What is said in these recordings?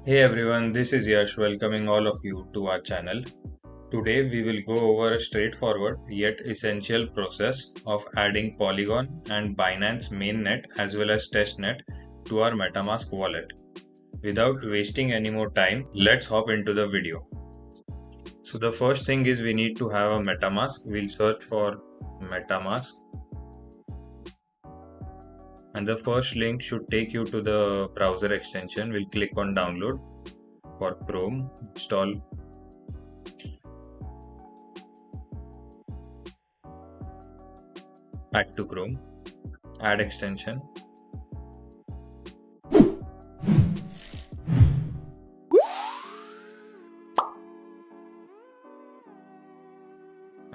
Hey everyone, this is Yash welcoming all of you to our channel. Today we will go over a straightforward yet essential process of adding Polygon and Binance mainnet as well as testnet to our Metamask wallet. Without wasting any more time, let's hop into the video. So the first thing is we need to have a Metamask. We'll search for Metamask and the first link should take you to the browser extension. We'll click on download for Chrome, install. Add to Chrome, add extension.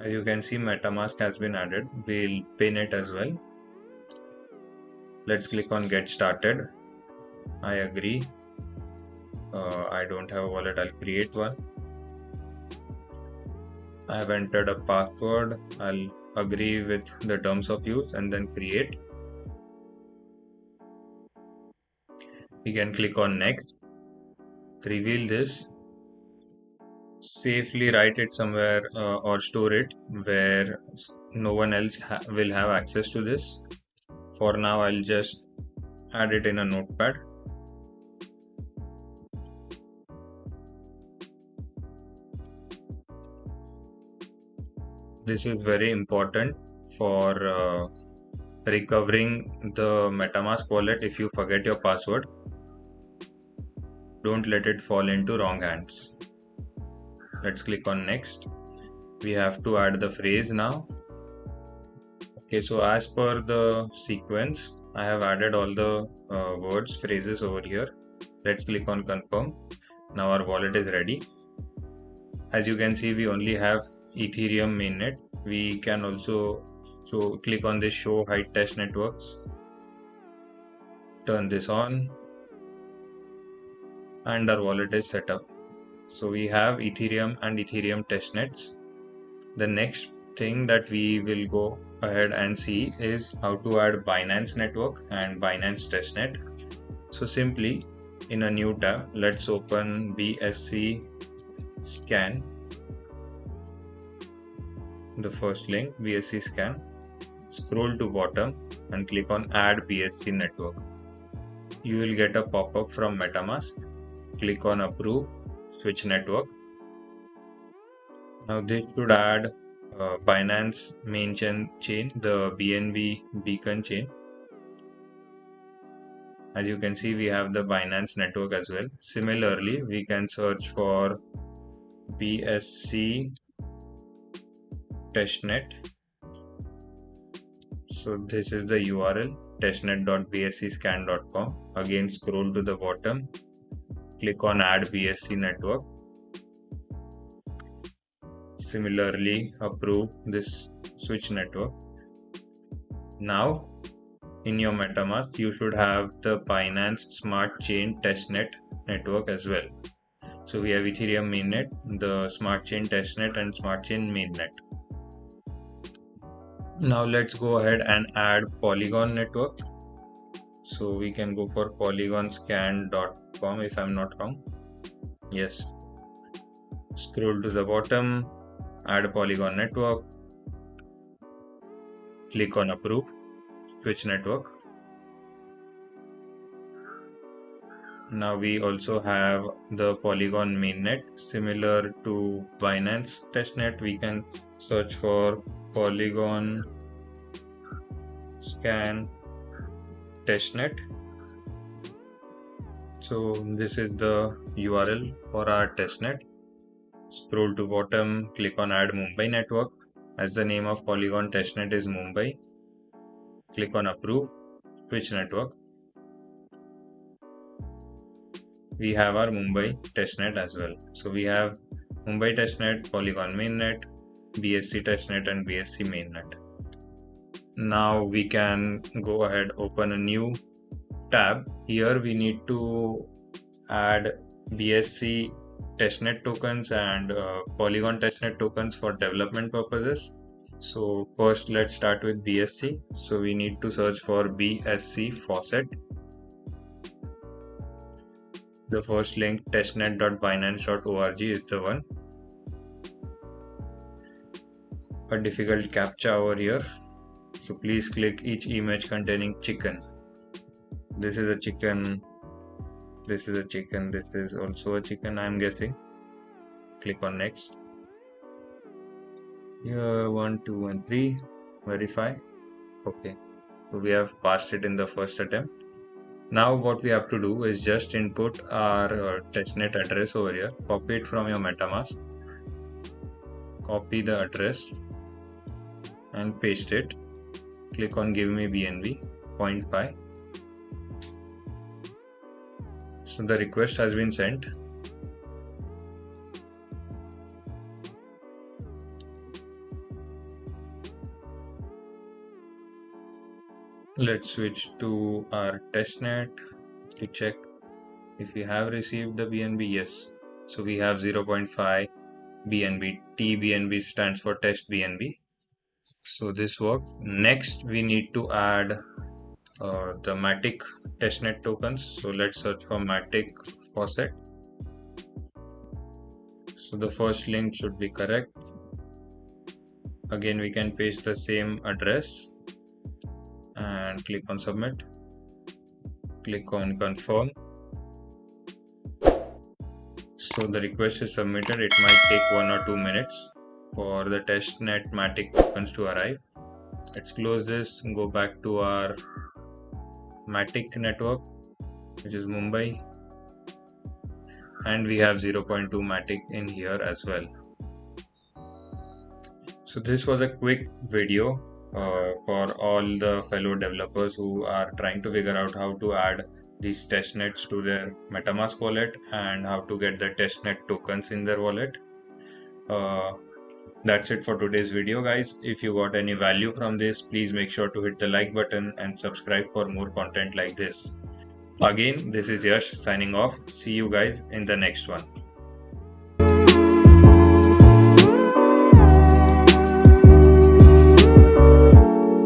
As you can see, MetaMask has been added. We'll pin it as well. Let's click on get started. I agree. I don't have a wallet, I'll create one. I have entered a password. I'll agree with the terms of use and then create. We can click on next. Reveal this. Safely write it somewhere or store it where no one else will have access to this. For now, I'll just add it in a notepad. This is very important for recovering the MetaMask wallet. If you forget your password, don't let it fall into wrong hands. Let's click on next. We have to add the phrase now. Okay, so as per the sequence, I have added all the words, phrases over here. Let's click on confirm. Now our wallet is ready. As you can see, we only have Ethereum mainnet. We can also click on this show hide test networks. Turn this on and our wallet is set up. So we have Ethereum and Ethereum testnets. The next thing that we will go ahead and see is how to add Binance network and Binance testnet. So simply in a new tab, let's open BSC scan. The first link, BSC scan. Scroll to bottom and click on add BSC network. You will get a pop-up from MetaMask. Click on approve, switch network. Now this should add Binance main chain, the BNB beacon chain. As you can see, we have the Binance network as well. Similarly, we can search for BSC testnet. So this is the URL, testnet.bscscan.com. Again, scroll to the bottom, click on add BSC network. Similarly, approve this switch network. Now, in your MetaMask, you should have the Binance Smart Chain Testnet network as well. So we have Ethereum mainnet, the Smart Chain Testnet and Smart Chain mainnet. Now let's go ahead and add Polygon network. So we can go for polygonscan.com if I'm not wrong. Yes. Scroll to the bottom, add a Polygon network, click on approve, switch network. Now we also have the Polygon mainnet. Similar to Binance testnet, we can search for Polygon scan testnet. So this is the URL for our testnet. Scroll to bottom, click on add Mumbai network. As the name of Polygon testnet is Mumbai, click on approve, switch network. We have our Mumbai testnet as well. So we have Mumbai testnet, Polygon mainnet, BSC testnet and BSC mainnet. Now we can go ahead, open a new tab. Here we need to add BSC testnet tokens and Polygon testnet tokens for development purposes. So first let's start with BSC. So we need to search for BSC faucet. The first link, testnet.binance.org, is the one. A difficult captcha over here. So please click each image containing chicken. This is a chicken. This is a chicken. This is also a chicken, I'm guessing. Click on next. Here 1, 2, and 3. Verify. Okay. So we have passed it in the first attempt. Now what we have to do is just input our testnet address over here. Copy it from your Metamask. Copy the address and paste it. Click on give me BNB 0.5. So the request has been sent. Let's switch to our testnet to check if we have received the BNB. Yes. So we have 0.5 BNB. TBNB stands for test BNB. So this worked. Next, we need to add the MATIC testnet tokens. So let's search for MATIC faucet. So the first link should be correct. Again, we can paste the same address and click on submit. Click on confirm. So the request is submitted. It might take 1 or 2 minutes for the testnet MATIC tokens to arrive. Let's close this and go back to our MATIC network, which is Mumbai, and we have 0.2 MATIC in here as well. So this was a quick video for all the fellow developers who are trying to figure out how to add these testnets to their Metamask wallet and how to get the testnet tokens in their wallet. That's it for today's video, guys. If you got any value from this, please make sure to hit the like button and subscribe for more content like this. Again, this is Yash signing off. See you guys in the next one.